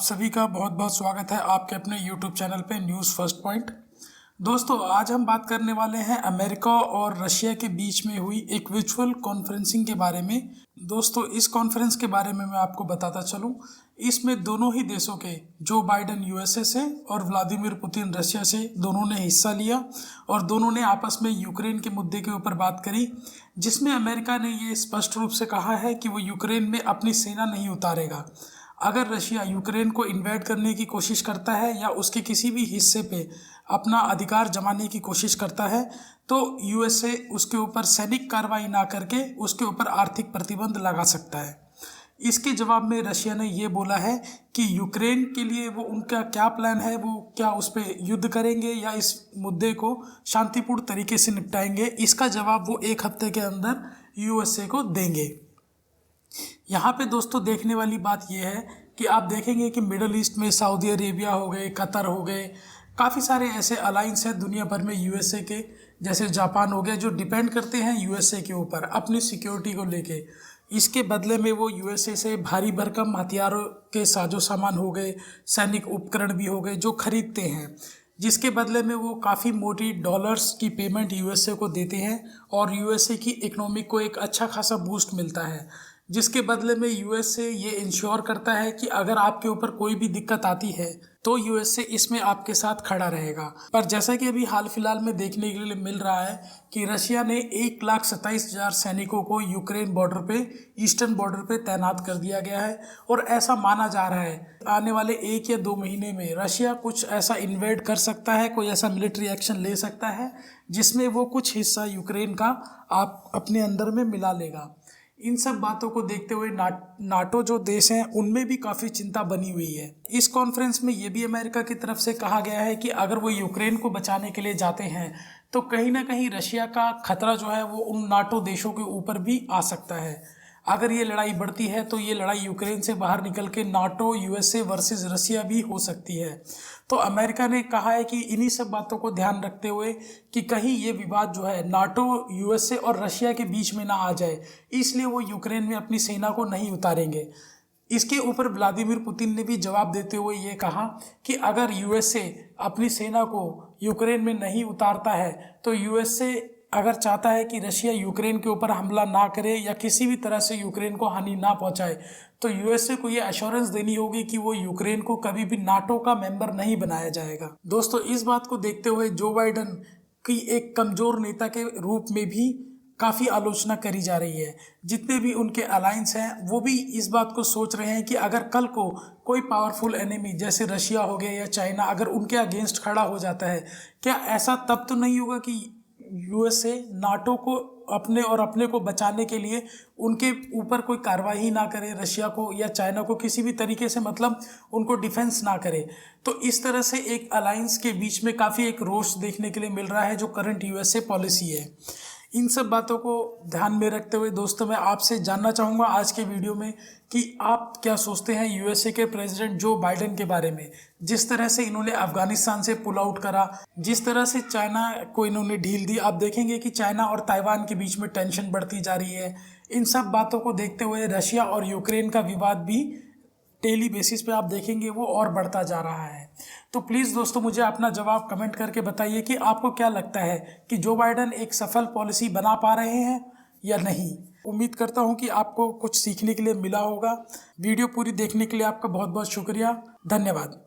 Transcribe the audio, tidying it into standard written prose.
सभी का बहुत बहुत स्वागत है आपके अपने YouTube चैनल पे न्यूज़ फर्स्ट पॉइंट। दोस्तों, आज हम बात करने वाले हैं अमेरिका और रशिया के बीच में हुई एक वर्चुअल कॉन्फ्रेंसिंग के बारे में। दोस्तों, इस कॉन्फ्रेंस के बारे में मैं आपको बताता चलूं। इसमें दोनों ही देशों के जो बाइडेन यूएसए से और व्लादिमीर पुतिन रशिया से दोनों ने हिस्सा लिया और दोनों ने आपस में यूक्रेन के मुद्दे के ऊपर बात करी, जिसमें अमेरिका ने ये स्पष्ट रूप से कहा है कि वो यूक्रेन में अपनी सेना नहीं उतारेगा। अगर रशिया यूक्रेन को इन्वेड करने की कोशिश करता है या उसके किसी भी हिस्से पे अपना अधिकार जमाने की कोशिश करता है तो यूएसए उसके ऊपर सैनिक कार्रवाई ना करके उसके ऊपर आर्थिक प्रतिबंध लगा सकता है। इसके जवाब में रशिया ने ये बोला है कि यूक्रेन के लिए वो उनका क्या प्लान है, वो क्या उस पर युद्ध करेंगे या इस मुद्दे को शांतिपूर्ण तरीके से निपटाएंगे, इसका जवाब वो एक हफ्ते के अंदर यूएसए को देंगे। यहाँ पे दोस्तों देखने वाली बात यह है कि आप देखेंगे कि मिडल ईस्ट में सऊदी अरेबिया हो गए, कतर हो गए, काफ़ी सारे ऐसे अलाइंस हैं दुनिया भर में यूएसए के, जैसे जापान हो गया, जो डिपेंड करते हैं यूएसए के ऊपर अपनी सिक्योरिटी को लेके। इसके बदले में वो यूएसए से भारी भरकम हथियारों के साजो सामान हो गए, सैनिक उपकरण भी हो गए जो खरीदते हैं, जिसके बदले में वो काफ़ी मोटी डॉलर्स की पेमेंट यूएसए को देते हैं और यूएसए की इकोनॉमी को एक अच्छा खासा बूस्ट मिलता है, जिसके बदले में यूएसए ये इंश्योर करता है कि अगर आपके ऊपर कोई भी दिक्कत आती है तो यूएसए इसमें आपके साथ खड़ा रहेगा। पर जैसा कि अभी हाल फिलहाल में देखने के लिए मिल रहा है कि रशिया ने 1,27,000 सैनिकों को यूक्रेन बॉर्डर पे, ईस्टर्न बॉर्डर पे तैनात कर दिया गया है और ऐसा माना जा रहा है आने वाले 1 या 2 महीने में रशिया कुछ ऐसा इन्वेड कर सकता है, कोई ऐसा मिलिट्री एक्शन ले सकता है जिसमें वो कुछ हिस्सा यूक्रेन का आप अपने अंदर में मिला लेगा। इन सब बातों को देखते हुए नाटो जो देश हैं उनमें भी काफ़ी चिंता बनी हुई है। इस कॉन्फ्रेंस में ये भी अमेरिका की तरफ से कहा गया है कि अगर वो यूक्रेन को बचाने के लिए जाते हैं तो कहीं ना कहीं रशिया का खतरा जो है वो उन नाटो देशों के ऊपर भी आ सकता है। अगर ये लड़ाई बढ़ती है तो ये लड़ाई यूक्रेन से बाहर निकल के नाटो यूएसए वर्सेस रशिया भी हो सकती है। तो अमेरिका ने कहा है कि इन्हीं सब बातों को ध्यान रखते हुए कि कहीं ये विवाद जो है नाटो यूएसए और रशिया के बीच में ना आ जाए, इसलिए वो यूक्रेन में अपनी सेना को नहीं उतारेंगे। इसके ऊपर व्लादिमीर पुतिन ने भी जवाब देते हुए ये कहा कि अगर यूएसए अपनी सेना को यूक्रेन में नहीं उतारता है तो यूएसए अगर चाहता है कि रशिया यूक्रेन के ऊपर हमला ना करे या किसी भी तरह से यूक्रेन को हानि ना पहुंचाए, तो यूएसए को ये एश्योरेंस देनी होगी कि वो यूक्रेन को कभी भी नाटो का मेंबर नहीं बनाया जाएगा। दोस्तों, इस बात को देखते हुए जो बाइडेन की एक कमज़ोर नेता के रूप में भी काफ़ी आलोचना करी जा रही है। जितने भी उनके अलायंस हैं वो भी इस बात को सोच रहे हैं कि अगर कल को कोई पावरफुल एनिमी जैसे रशिया हो गया या चाइना अगर उनके अगेंस्ट खड़ा हो जाता है, क्या ऐसा तब तो नहीं होगा कि यूएसए नाटो को अपने को बचाने के लिए उनके ऊपर कोई कार्रवाई ना करे, रशिया को या चाइना को किसी भी तरीके से मतलब उनको डिफेंस ना करे। तो इस तरह से एक अलायंस के बीच में काफ़ी एक रोष देखने के लिए मिल रहा है जो करंट यूएसए पॉलिसी है। इन सब बातों को ध्यान में रखते हुए दोस्तों, मैं आपसे जानना चाहूँगा आज के वीडियो में कि आप क्या सोचते हैं यूएसए के प्रेसिडेंट जो बाइडेन के बारे में। जिस तरह से इन्होंने अफगानिस्तान से पुल आउट करा, जिस तरह से चाइना को इन्होंने ढील दी, आप देखेंगे कि चाइना और ताइवान के बीच में टेंशन बढ़ती जा रही है। इन सब बातों को देखते हुए रशिया और यूक्रेन का विवाद भी डेली बेसिस पे आप देखेंगे वो और बढ़ता जा रहा है। तो प्लीज़ दोस्तों, मुझे अपना जवाब कमेंट करके बताइए कि आपको क्या लगता है कि जो बाइडेन एक सफल पॉलिसी बना पा रहे हैं या नहीं। उम्मीद करता हूं कि आपको कुछ सीखने के लिए मिला होगा। वीडियो पूरी देखने के लिए आपका बहुत बहुत शुक्रिया। धन्यवाद।